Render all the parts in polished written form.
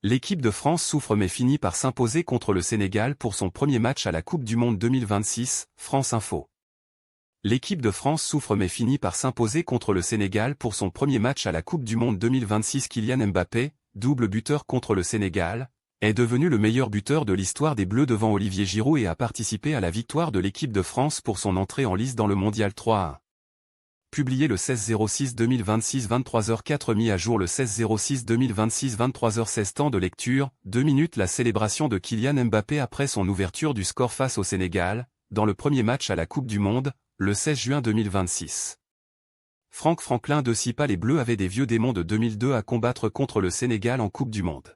L'équipe de France souffre mais finit par s'imposer contre le Sénégal pour son premier match à la Coupe du Monde 2026, France Info. L'équipe de France souffre mais finit par s'imposer contre le Sénégal pour son premier match à la Coupe du Monde 2026. Kylian Mbappé, double buteur contre le Sénégal, est devenu le meilleur buteur de l'histoire des Bleus devant Olivier Giroud et a participé à la victoire de l'équipe de France pour son entrée en lice dans le Mondial 3-1. Publié le 16-06-2026 23h04 mis à jour le 16-06-2026 23h16 temps de lecture, 2 minutes la célébration de Kylian Mbappé après son ouverture du score face au Sénégal, dans le premier match à la Coupe du Monde, le 16 juin 2026. Franck Franklin de Sipa. Les Bleus avaient des vieux démons de 2002 à combattre contre le Sénégal en Coupe du Monde.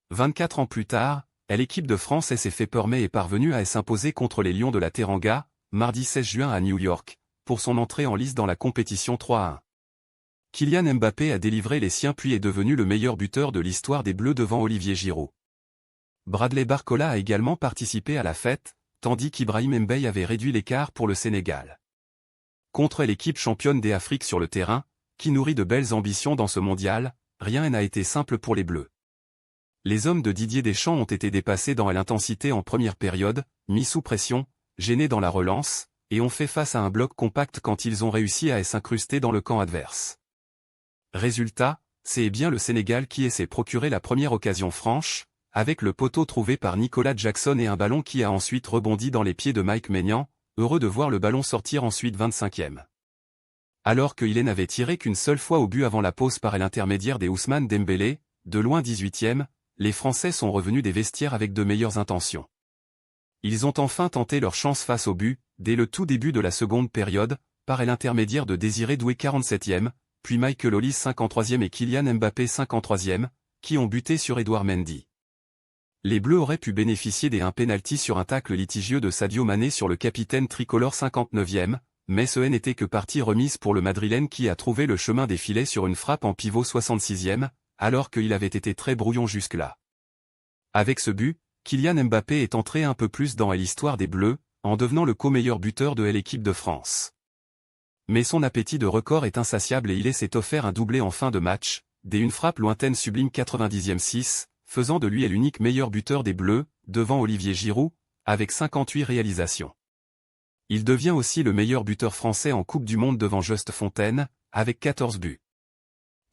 24 ans plus tard, l'équipe de France s'est fait peur mais est parvenue à s'imposer contre les Lions de la Teranga, mardi 16 juin à New York, pour son entrée en lice dans la compétition 3-1. Kylian Mbappé a délivré les siens puis est devenu le meilleur buteur de l'histoire des Bleus devant Olivier Giroud. Bradley Barcola a également participé à la fête, tandis qu'Ibrahim Mbaye avait réduit l'écart pour le Sénégal. Contre l'équipe championne d'Afrique sur le terrain, qui nourrit de belles ambitions dans ce mondial, rien n'a été simple pour les Bleus. Les hommes de Didier Deschamps ont été dépassés dans l'intensité en première période, mis sous pression, gênés dans la relance, et ont fait face à un bloc compact quand ils ont réussi à s'incruster dans le camp adverse. Résultat, c'est bien le Sénégal qui s'est procuré la première occasion franche, avec le poteau trouvé par Nicolas Jackson et un ballon qui a ensuite rebondi dans les pieds de Mike Maignan, heureux de voir le ballon sortir ensuite 25e. Alors qu'il n'avait tiré qu'une seule fois au but avant la pause par l'intermédiaire des Ousmane Dembélé, de loin 18e, les Français sont revenus des vestiaires avec de meilleures intentions. Ils ont enfin tenté leur chance face au but, dès le tout début de la seconde période, par l'intermédiaire de Désiré Doué 47e, puis Michael Olise 53e et Kylian Mbappé 53e, qui ont buté sur Edouard Mendy. Les Bleus auraient pu bénéficier d'un pénalty sur un tacle litigieux de Sadio Mané sur le capitaine tricolore 59e, mais ce n'était que partie remise pour le Madrilène qui a trouvé le chemin des filets sur une frappe en pivot 66e, alors qu'il avait été très brouillon jusque-là. Avec ce but, Kylian Mbappé est entré un peu plus dans l'histoire des Bleus, en devenant le co-meilleur buteur de l'équipe de France. Mais son appétit de record est insatiable et il s'est offert un doublé en fin de match, dès une frappe lointaine sublime 90e 6, faisant de lui l'unique meilleur buteur des Bleus, devant Olivier Giroud, avec 58 réalisations. Il devient aussi le meilleur buteur français en Coupe du Monde devant Just Fontaine, avec 14 buts.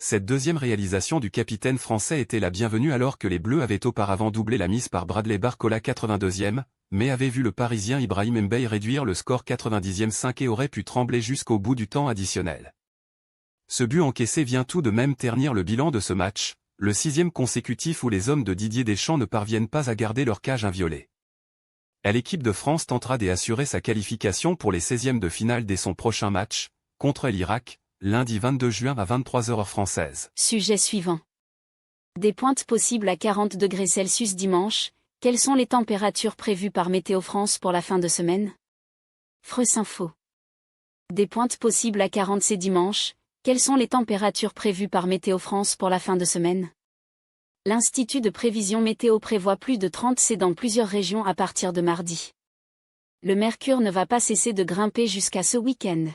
Cette deuxième réalisation du capitaine français était la bienvenue alors que les Bleus avaient auparavant doublé la mise par Bradley Barcola 82e, mais avaient vu le Parisien Ibrahim Mbaye réduire le score 90e 5 et aurait pu trembler jusqu'au bout du temps additionnel. Ce but encaissé vient tout de même ternir le bilan de ce match, le 6e consécutif où les hommes de Didier Deschamps ne parviennent pas à garder leur cage inviolée. L'équipe de France tentera d'assurer sa qualification pour les 16e de finale dès son prochain match, contre l'Irak, lundi 22 juin à 23h heure française. Sujet suivant. Des pointes possibles à 40 degrés Celsius dimanche, quelles sont les températures prévues par Météo France pour la fin de semaine? France Info. Des pointes possibles à 40 C dimanche, quelles sont les températures prévues par Météo France pour la fin de semaine? L'Institut de prévision météo prévoit plus de 30 C dans plusieurs régions à partir de mardi. Le mercure ne va pas cesser de grimper jusqu'à ce week-end.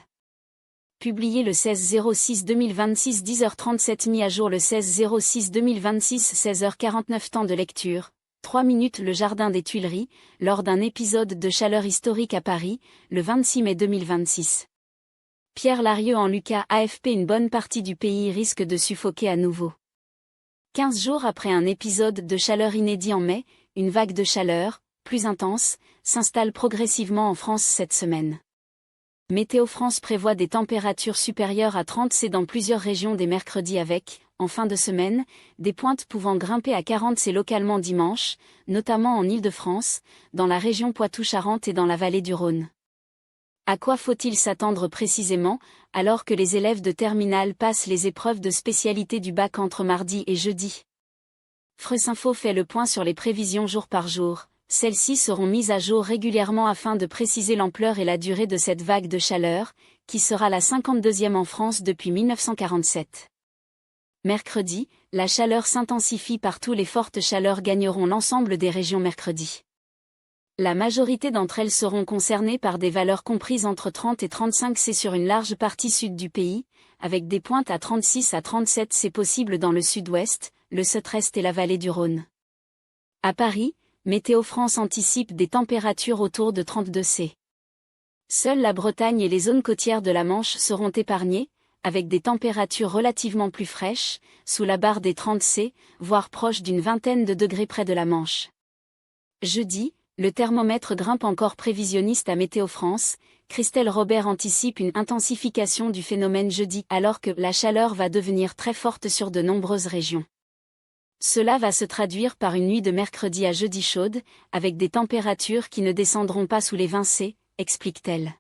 Publié le 16-06-2026 10h37 mis à jour le 16-06-2026 16h49 temps de lecture, 3 minutes le Jardin des Tuileries, lors d'un épisode de Chaleur historique à Paris, le 26 mai 2026. Pierre Larieux en Lucas AFP. Une bonne partie du pays risque de suffoquer à nouveau. 15 jours après un épisode de chaleur inédit en mai, une vague de chaleur, plus intense, s'installe progressivement en France cette semaine. Météo France prévoit des températures supérieures à 30 C dans plusieurs régions dès mercredi avec, en fin de semaine, des pointes pouvant grimper à 40 C localement dimanche, notamment en Île-de-France, dans la région Poitou-Charentes et dans la vallée du Rhône. À quoi faut-il s'attendre précisément, alors que les élèves de terminale passent les épreuves de spécialité du bac entre mardi et jeudi? France Info fait le point sur les prévisions jour par jour. Celles-ci seront mises à jour régulièrement afin de préciser l'ampleur et la durée de cette vague de chaleur, qui sera la 52e en France depuis 1947. Mercredi, la chaleur s'intensifie partout. Les fortes chaleurs gagneront l'ensemble des régions mercredi. La majorité d'entre elles seront concernées par des valeurs comprises entre 30 et 35 C sur une large partie sud du pays, avec des pointes à 36 à 37 C possibles dans le sud-ouest, le Sud-Est et la vallée du Rhône. À Paris, Météo France anticipe des températures autour de 32 C. Seule la Bretagne et les zones côtières de la Manche seront épargnées, avec des températures relativement plus fraîches, sous la barre des 30 C, voire proche d'une vingtaine de degrés près de la Manche. Jeudi, le thermomètre grimpe encore, prévisionniste à Météo France. Christelle Robert anticipe une intensification du phénomène jeudi alors que la chaleur va devenir très forte sur de nombreuses régions. Cela va se traduire par une nuit de mercredi à jeudi chaude, avec des températures qui ne descendront pas sous les 20 C, explique-t-elle.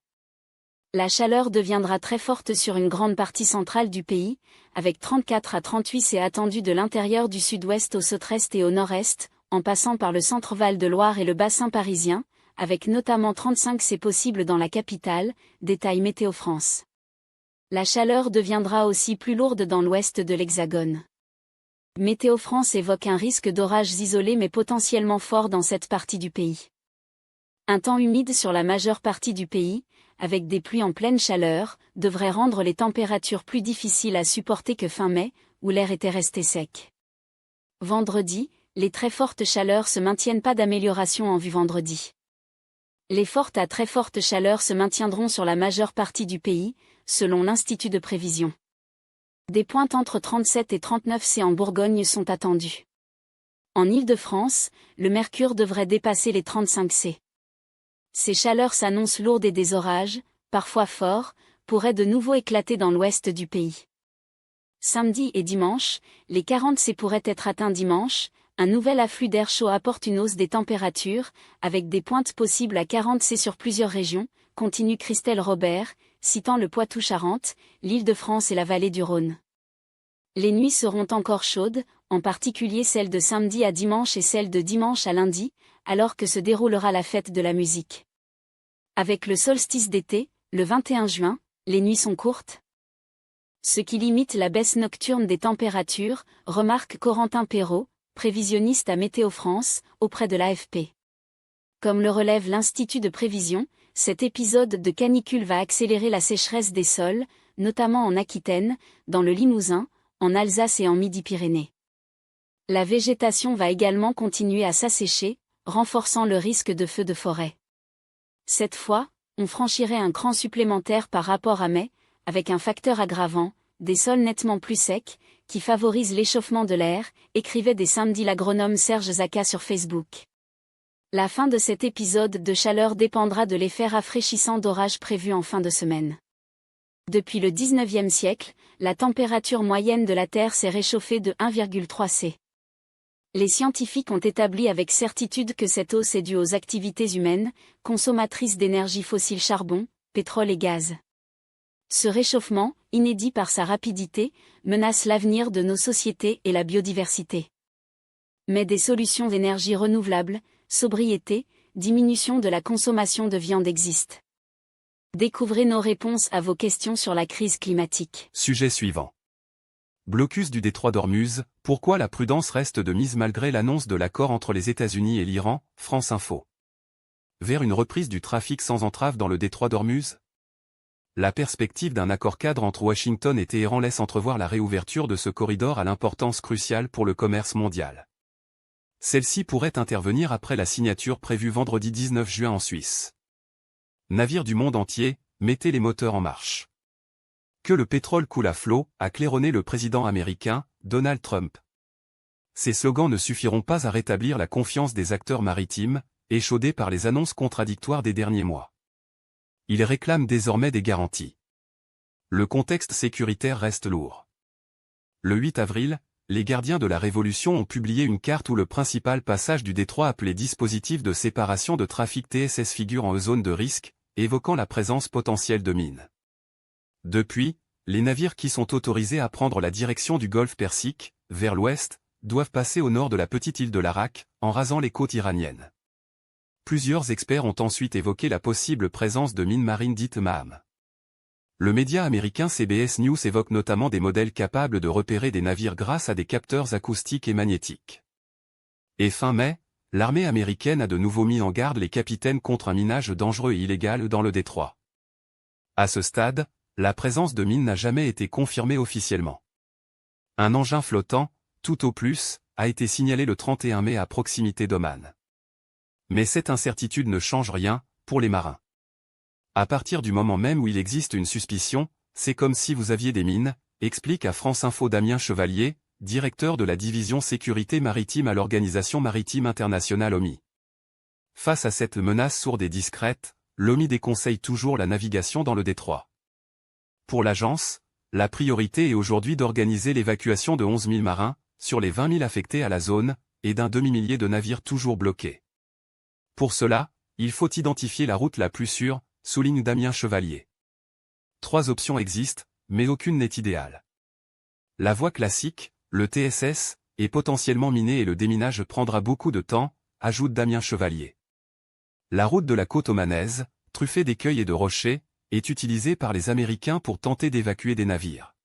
La chaleur deviendra très forte sur une grande partie centrale du pays, avec 34 à 38 C attendus de l'intérieur du sud-ouest au sud-est et au nord-est, en passant par le centre-Val de Loire et le bassin parisien, avec notamment 35 C possibles dans la capitale, détaille Météo France. La chaleur deviendra aussi plus lourde dans l'ouest de l'Hexagone. Météo France évoque un risque d'orages isolés mais potentiellement forts dans cette partie du pays. Un temps humide sur la majeure partie du pays, avec des pluies en pleine chaleur, devrait rendre les températures plus difficiles à supporter que fin mai, où l'air était resté sec. Vendredi, les très fortes chaleurs se maintiennent, pas d'amélioration en vue vendredi. Les fortes à très fortes chaleurs se maintiendront sur la majeure partie du pays, selon l'Institut de prévision. Des pointes entre 37 et 39 C en Bourgogne sont attendues. En Île-de-France, le mercure devrait dépasser les 35 C. Ces chaleurs s'annoncent lourdes et des orages, parfois forts, pourraient de nouveau éclater dans l'ouest du pays. Samedi et dimanche, les 40 C pourraient être atteints dimanche. Un nouvel afflux d'air chaud apporte une hausse des températures, avec des pointes possibles à 40 C sur plusieurs régions, continue Christelle Robert, citant le Poitou-Charentes, l'Île-de-France et la vallée du Rhône. Les nuits seront encore chaudes, en particulier celles de samedi à dimanche et celles de dimanche à lundi, alors que se déroulera la fête de la musique. Avec le solstice d'été, le 21 juin, les nuits sont courtes. Ce qui limite la baisse nocturne des températures, remarque Corentin Perrault, prévisionniste à Météo France, auprès de l'AFP. Comme le relève l'Institut de prévision, cet épisode de canicule va accélérer la sécheresse des sols, notamment en Aquitaine, dans le Limousin, en Alsace et en Midi-Pyrénées. La végétation va également continuer à s'assécher, renforçant le risque de feux de forêt. Cette fois, on franchirait un cran supplémentaire par rapport à mai, avec un facteur aggravant, des sols nettement plus secs, qui favorisent l'échauffement de l'air, écrivait dès samedi l'agronome Serge Zaka sur Facebook. La fin de cet épisode de chaleur dépendra de l'effet rafraîchissant d'orages prévus en fin de semaine. Depuis le 19e siècle, la température moyenne de la Terre s'est réchauffée de 1,3 C. Les scientifiques ont établi avec certitude que cette hausse est due aux activités humaines, consommatrices d'énergie fossile, charbon, pétrole et gaz. Ce réchauffement, inédit par sa rapidité, menace l'avenir de nos sociétés et la biodiversité. Mais des solutions d'énergie renouvelable, sobriété, diminution de la consommation de viande existent. Découvrez nos réponses à vos questions sur la crise climatique. Sujet suivant. Blocus du détroit d'Ormuz, pourquoi la prudence reste de mise malgré l'annonce de l'accord entre les États-Unis et l'Iran, France Info. Vers une reprise du trafic sans entrave dans le détroit d'Ormuz? La perspective d'un accord cadre entre Washington et Téhéran laisse entrevoir la réouverture de ce corridor à l'importance cruciale pour le commerce mondial. Celle-ci pourrait intervenir après la signature prévue vendredi 19 juin en Suisse. Navires du monde entier, mettez les moteurs en marche. Que le pétrole coule à flot, a claironné le président américain, Donald Trump. Ces slogans ne suffiront pas à rétablir la confiance des acteurs maritimes, échaudés par les annonces contradictoires des derniers mois. Ils réclament désormais des garanties. Le contexte sécuritaire reste lourd. Le 8 avril, les gardiens de la Révolution ont publié une carte où le principal passage du détroit appelé dispositif de séparation de trafic TSS figure en zone de risque, évoquant la présence potentielle de mines. Depuis, les navires qui sont autorisés à prendre la direction du golfe Persique, vers l'ouest, doivent passer au nord de la petite île de l'Arak, en rasant les côtes iraniennes. Plusieurs experts ont ensuite évoqué la possible présence de mines marines dites MAM. Le média américain CBS News évoque notamment des modèles capables de repérer des navires grâce à des capteurs acoustiques et magnétiques. Et fin mai, l'armée américaine a de nouveau mis en garde les capitaines contre un minage dangereux et illégal dans le détroit. À ce stade, la présence de mines n'a jamais été confirmée officiellement. Un engin flottant, tout au plus, a été signalé le 31 mai à proximité d'Oman. Mais cette incertitude ne change rien, pour les marins. À partir du moment même où il existe une suspicion, c'est comme si vous aviez des mines, explique à France Info Damien Chevalier, directeur de la division sécurité maritime à l'Organisation maritime internationale OMI. Face à cette menace sourde et discrète, l'OMI déconseille toujours la navigation dans le détroit. Pour l'agence, la priorité est aujourd'hui d'organiser l'évacuation de 11 000 marins, sur les 20 000 affectés à la zone, et d'un demi-millier de navires toujours bloqués. Pour cela, il faut identifier la route la plus sûre, souligne Damien Chevalier. 3 options existent, mais aucune n'est idéale. La voie classique, le TSS, est potentiellement minée et le déminage prendra beaucoup de temps, ajoute Damien Chevalier. La route de la côte omanaise, truffée d'écueils et de rochers, est utilisée par les Américains pour tenter d'évacuer des navires.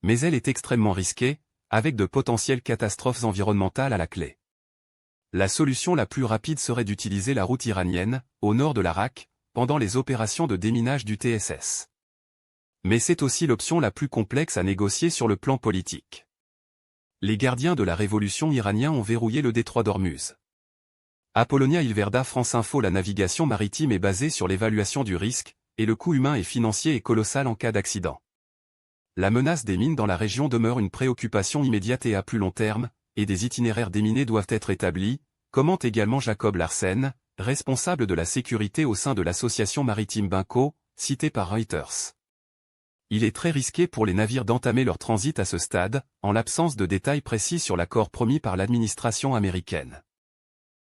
Mais elle est extrêmement risquée, avec de potentielles catastrophes environnementales à la clé. La solution la plus rapide serait d'utiliser la route iranienne, au nord de l'Irak, pendant les opérations de déminage du TSS. Mais c'est aussi l'option la plus complexe à négocier sur le plan politique. Les gardiens de la révolution iranienne ont verrouillé le détroit d'Ormuz. Apollonia Ilverda France Info. La navigation maritime est basée sur l'évaluation du risque, et le coût humain et financier est colossal en cas d'accident. La menace des mines dans la région demeure une préoccupation immédiate et à plus long terme, et des itinéraires déminés doivent être établis, commente également Jacob Larsen, responsable de la sécurité au sein de l'association maritime Binco, cité par Reuters. Il est très risqué pour les navires d'entamer leur transit à ce stade, en l'absence de détails précis sur l'accord promis par l'administration américaine.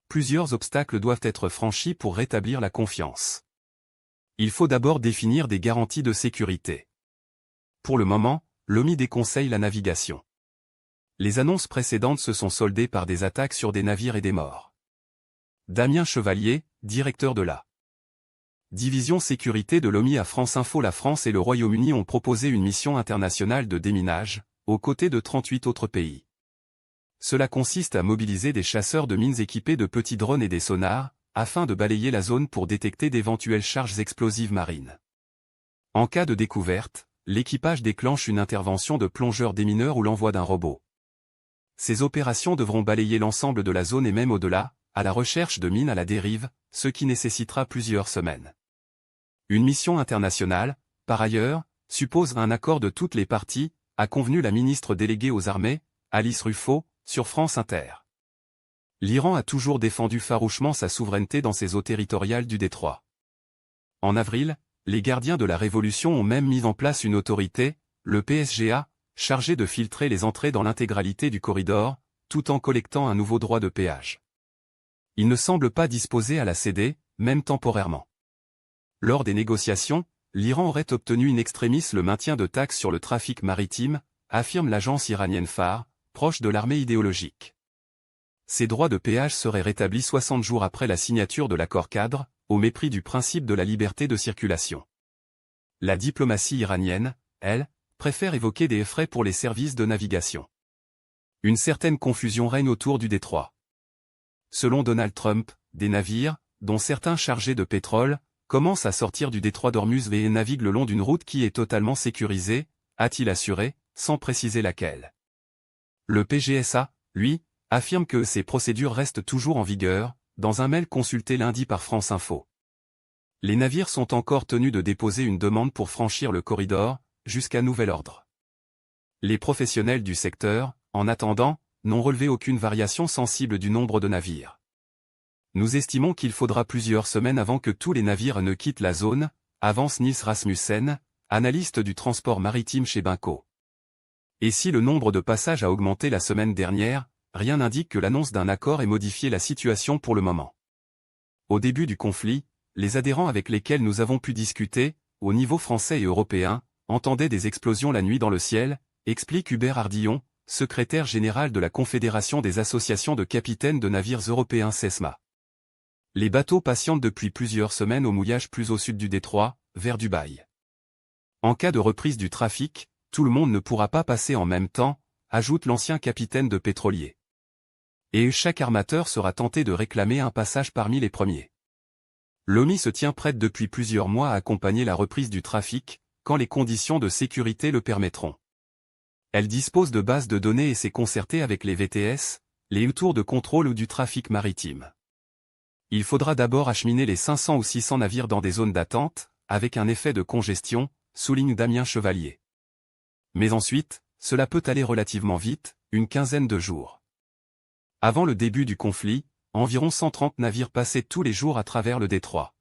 Plusieurs obstacles doivent être franchis pour rétablir la confiance. Il faut d'abord définir des garanties de sécurité. Pour le moment, l'OMI déconseille la navigation. Les annonces précédentes se sont soldées par des attaques sur des navires et des morts. Damien Chevalier, directeur de la Division sécurité de l'OMI à France Info. La France et le Royaume-Uni ont proposé une mission internationale de déminage, aux côtés de 38 autres pays. Cela consiste à mobiliser des chasseurs de mines équipés de petits drones et des sonars, afin de balayer la zone pour détecter d'éventuelles charges explosives marines. En cas de découverte, l'équipage déclenche une intervention de plongeurs démineurs ou l'envoi d'un robot. Ces opérations devront balayer l'ensemble de la zone et même au-delà, à la recherche de mines à la dérive, ce qui nécessitera plusieurs semaines. Une mission internationale, par ailleurs, suppose un accord de toutes les parties, a convenu la ministre déléguée aux armées, Alice Ruffo, sur France Inter. L'Iran a toujours défendu farouchement sa souveraineté dans ses eaux territoriales du détroit. En avril, les gardiens de la Révolution ont même mis en place une autorité, le PSGA, chargée de filtrer les entrées dans l'intégralité du corridor, tout en collectant un nouveau droit de péage. Il ne semble pas disposé à la céder, même temporairement. Lors des négociations, l'Iran aurait obtenu in extremis le maintien de taxes sur le trafic maritime, affirme l'agence iranienne Phare, proche de l'armée idéologique. Ces droits de péage seraient rétablis 60 jours après la signature de l'accord-cadre, au mépris du principe de la liberté de circulation. La diplomatie iranienne, elle, préfère évoquer des frais pour les services de navigation. Une certaine confusion règne autour du détroit. Selon Donald Trump, des navires, dont certains chargés de pétrole, commencent à sortir du détroit d'Ormuz et naviguent le long d'une route qui est totalement sécurisée, a-t-il assuré, sans préciser laquelle. Le PGSA, lui, affirme que ces procédures restent toujours en vigueur, dans un mail consulté lundi par France Info. Les navires sont encore tenus de déposer une demande pour franchir le corridor, jusqu'à nouvel ordre. Les professionnels du secteur, en attendant, n'ont relevé aucune variation sensible du nombre de navires. Nous estimons qu'il faudra plusieurs semaines avant que tous les navires ne quittent la zone, avance Nils Rasmussen, analyste du transport maritime chez Binco. Et si le nombre de passages a augmenté la semaine dernière, rien n'indique que l'annonce d'un accord ait modifié la situation pour le moment. Au début du conflit, les adhérents avec lesquels nous avons pu discuter, au niveau français et européen, entendaient des explosions la nuit dans le ciel, explique Hubert Hardillon, secrétaire général de la Confédération des associations de capitaines de navires européens CESMA. Les bateaux patientent depuis plusieurs semaines au mouillage plus au sud du détroit, vers Dubaï. En cas de reprise du trafic, tout le monde ne pourra pas passer en même temps, ajoute l'ancien capitaine de pétrolier. Et chaque armateur sera tenté de réclamer un passage parmi les premiers. L'OMI se tient prête depuis plusieurs mois à accompagner la reprise du trafic, quand les conditions de sécurité le permettront. Elle dispose de bases de données et s'est concertée avec les VTS, les tours de contrôle ou du trafic maritime. Il faudra d'abord acheminer les 500 ou 600 navires dans des zones d'attente, avec un effet de congestion, souligne Damien Chevalier. Mais ensuite, cela peut aller relativement vite, une quinzaine de jours. Avant le début du conflit, environ 130 navires passaient tous les jours à travers le détroit.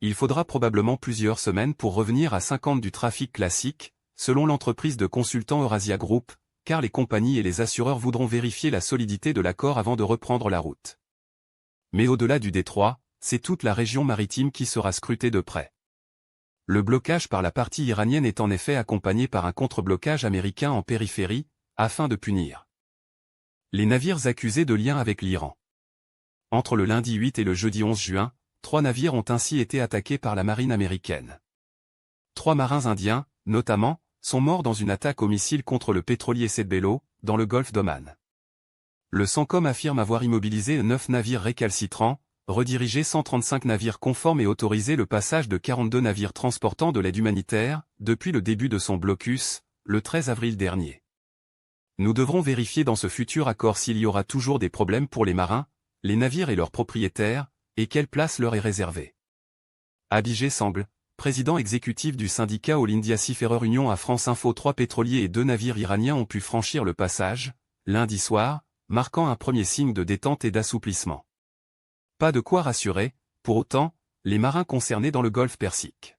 Il faudra probablement plusieurs semaines pour revenir à 50 du trafic classique, selon l'entreprise de consultants Eurasia Group, car les compagnies et les assureurs voudront vérifier la solidité de l'accord avant de reprendre la route. Mais au-delà du détroit, c'est toute la région maritime qui sera scrutée de près. Le blocage par la partie iranienne est en effet accompagné par un contre-blocage américain en périphérie, afin de punir les navires accusés de lien avec l'Iran. Entre le lundi 8 et le jeudi 11 juin, 3 navires ont ainsi été attaqués par la marine américaine. 3 marins indiens, notamment, sont morts dans une attaque au missile contre le pétrolier Sedbelo, dans le golfe d'Oman. Le CENTCOM affirme avoir immobilisé 9 navires récalcitrants, redirigé 135 navires conformes et autorisé le passage de 42 navires transportant de l'aide humanitaire, depuis le début de son blocus, le 13 avril dernier. Nous devrons vérifier dans ce futur accord s'il y aura toujours des problèmes pour les marins, les navires et leurs propriétaires, et quelle place leur est réservée. Abhijit Sangle, président exécutif du syndicat All India Seafarer Union à France Info. 3 pétroliers et 2 navires iraniens ont pu franchir le passage, lundi soir, marquant un premier signe de détente et d'assouplissement. Pas de quoi rassurer, pour autant, les marins concernés dans le golfe Persique.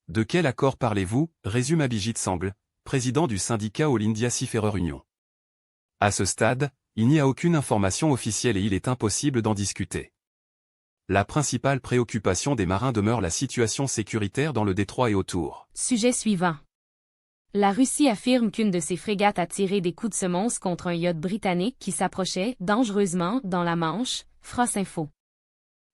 De quel accord parlez-vous, résume Abhijit Sangle, président du syndicat All India Seafarer Union. À ce stade, il n'y a aucune information officielle et il est impossible d'en discuter. La principale préoccupation des marins demeure la situation sécuritaire dans le détroit et autour. Sujet suivant. La Russie affirme qu'une de ses frégates a tiré des coups de semonce contre un yacht britannique qui s'approchait dangereusement dans la Manche, France Info.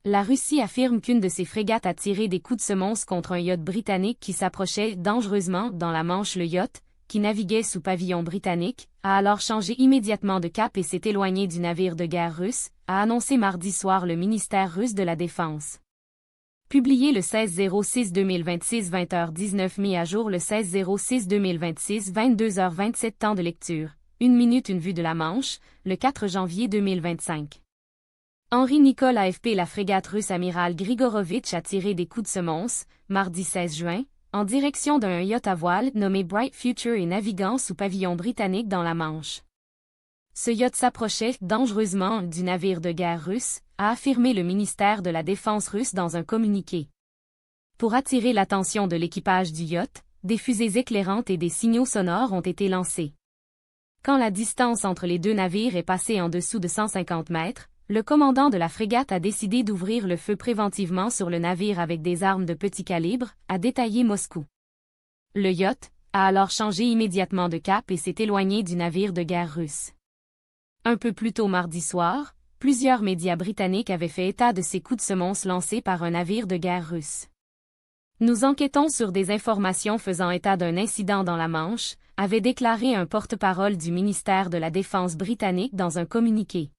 La Russie affirme qu'une de ses frégates a tiré des coups de semonce contre un yacht britannique qui s'approchait dangereusement dans la Manche. Le yacht, qui naviguait sous pavillon britannique, a alors changé immédiatement de cap et s'est éloigné du navire de guerre russe, a annoncé mardi soir le ministère russe de la Défense. Publié le 16-06-2026 20h19 mis à jour le 16-06-2026 22h27 temps de lecture, 1 minute une vue de la Manche, le 4 janvier 2025. Henri Nicole AFP. La frégate russe amiral Grigorovitch a tiré des coups de semonce, mardi 16 juin, en direction d'un yacht à voile nommé Bright Future et naviguant sous pavillon britannique dans la Manche. Ce yacht s'approchait dangereusement du navire de guerre russe, a affirmé le ministère de la Défense russe dans un communiqué. Pour attirer l'attention de l'équipage du yacht, des fusées éclairantes et des signaux sonores ont été lancés. Quand la distance entre les deux navires est passée en dessous de 150 mètres, le commandant de la frégate a décidé d'ouvrir le feu préventivement sur le navire avec des armes de petit calibre, a détaillé Moscou. Le yacht a alors changé immédiatement de cap et s'est éloigné du navire de guerre russe. Un peu plus tôt mardi soir, plusieurs médias britanniques avaient fait état de ces coups de semonce lancés par un navire de guerre russe. Nous enquêtons sur des informations faisant état d'un incident dans la Manche, avait déclaré un porte-parole du ministère de la Défense britannique dans un communiqué.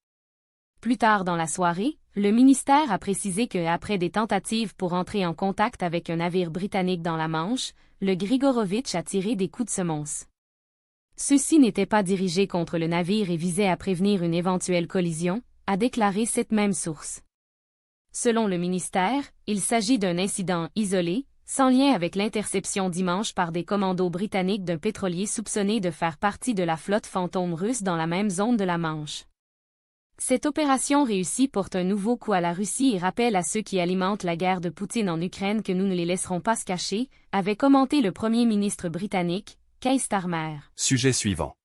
Plus tard dans la soirée, le ministère a précisé que, après des tentatives pour entrer en contact avec un navire britannique dans la Manche, le Grigorovitch a tiré des coups de semonce. Ceux-ci n'étaient pas dirigés contre le navire et visaient à prévenir une éventuelle collision, a déclaré cette même source. Selon le ministère, il s'agit d'un incident isolé, sans lien avec l'interception dimanche par des commandos britanniques d'un pétrolier soupçonné de faire partie de la flotte fantôme russe dans la même zone de la Manche. Cette opération réussie porte un nouveau coup à la Russie et rappelle à ceux qui alimentent la guerre de Poutine en Ukraine que nous ne les laisserons pas se cacher, avait commenté le Premier ministre britannique, Keir Starmer. Sujet suivant.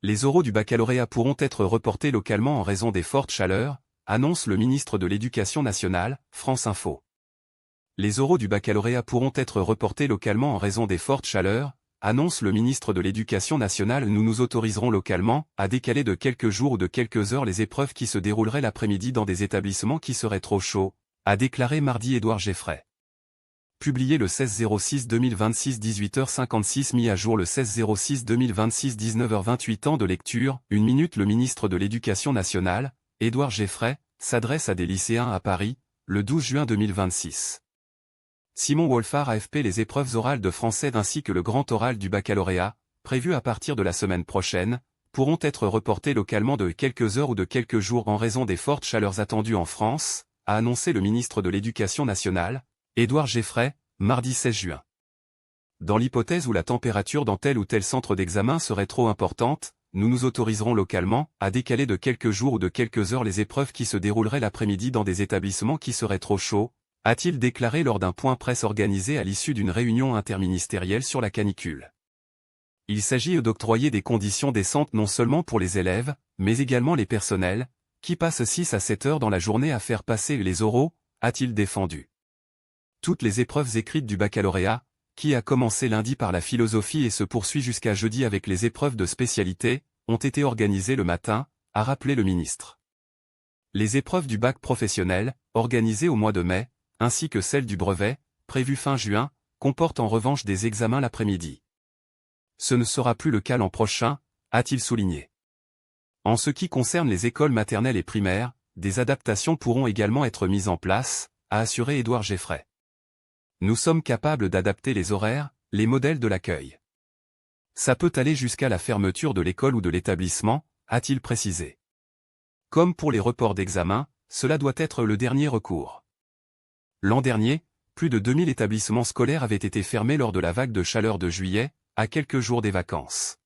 Les oraux du baccalauréat pourront être reportés localement en raison des fortes chaleurs, annonce le ministre de l'Éducation nationale, France Info. Les oraux du baccalauréat pourront être reportés localement en raison des fortes chaleurs, annonce le ministre de l'Éducation nationale. Nous nous autoriserons localement à décaler de quelques jours ou de quelques heures les épreuves qui se dérouleraient l'après-midi dans des établissements qui seraient trop chauds, a déclaré mardi Édouard Geffray. Publié le 16-06-2026 18h56 mis à jour le 16-06-2026 19h28 temps de lecture, 1 minute. Le ministre de l'Éducation nationale, Édouard Geffray, s'adresse à des lycéens à Paris, le 12 juin 2026. Simon Wolfard AFP. Les épreuves orales de français ainsi que le grand oral du baccalauréat, prévues à partir de la semaine prochaine, pourront être reportées localement de quelques heures ou de quelques jours en raison des fortes chaleurs attendues en France, a annoncé le ministre de l'Éducation nationale, Édouard Geoffroy, mardi 16 juin. Dans l'hypothèse où la température dans tel ou tel centre d'examen serait trop importante, nous nous autoriserons localement à décaler de quelques jours ou de quelques heures les épreuves qui se dérouleraient l'après-midi dans des établissements qui seraient trop chauds, a-t-il déclaré lors d'un point presse organisé à l'issue d'une réunion interministérielle sur la canicule. Il s'agit d'octroyer des conditions décentes non seulement pour les élèves, mais également les personnels, qui passent 6 à 7 heures dans la journée à faire passer les oraux, a-t-il défendu. Toutes les épreuves écrites du baccalauréat, qui a commencé lundi par la philosophie et se poursuit jusqu'à jeudi avec les épreuves de spécialité, ont été organisées le matin, a rappelé le ministre. Les épreuves du bac professionnel, organisées au mois de mai, ainsi que celles du brevet, prévues fin juin, comportent en revanche des examens l'après-midi. Ce ne sera plus le cas l'an prochain, a-t-il souligné. En ce qui concerne les écoles maternelles et primaires, des adaptations pourront également être mises en place, a assuré Édouard Geoffroy. Nous sommes capables d'adapter les horaires, les modèles de l'accueil. Ça peut aller jusqu'à la fermeture de l'école ou de l'établissement, a-t-il précisé. Comme pour les reports d'examen, cela doit être le dernier recours. L'an dernier, plus de 2000 établissements scolaires avaient été fermés lors de la vague de chaleur de juillet, à quelques jours des vacances.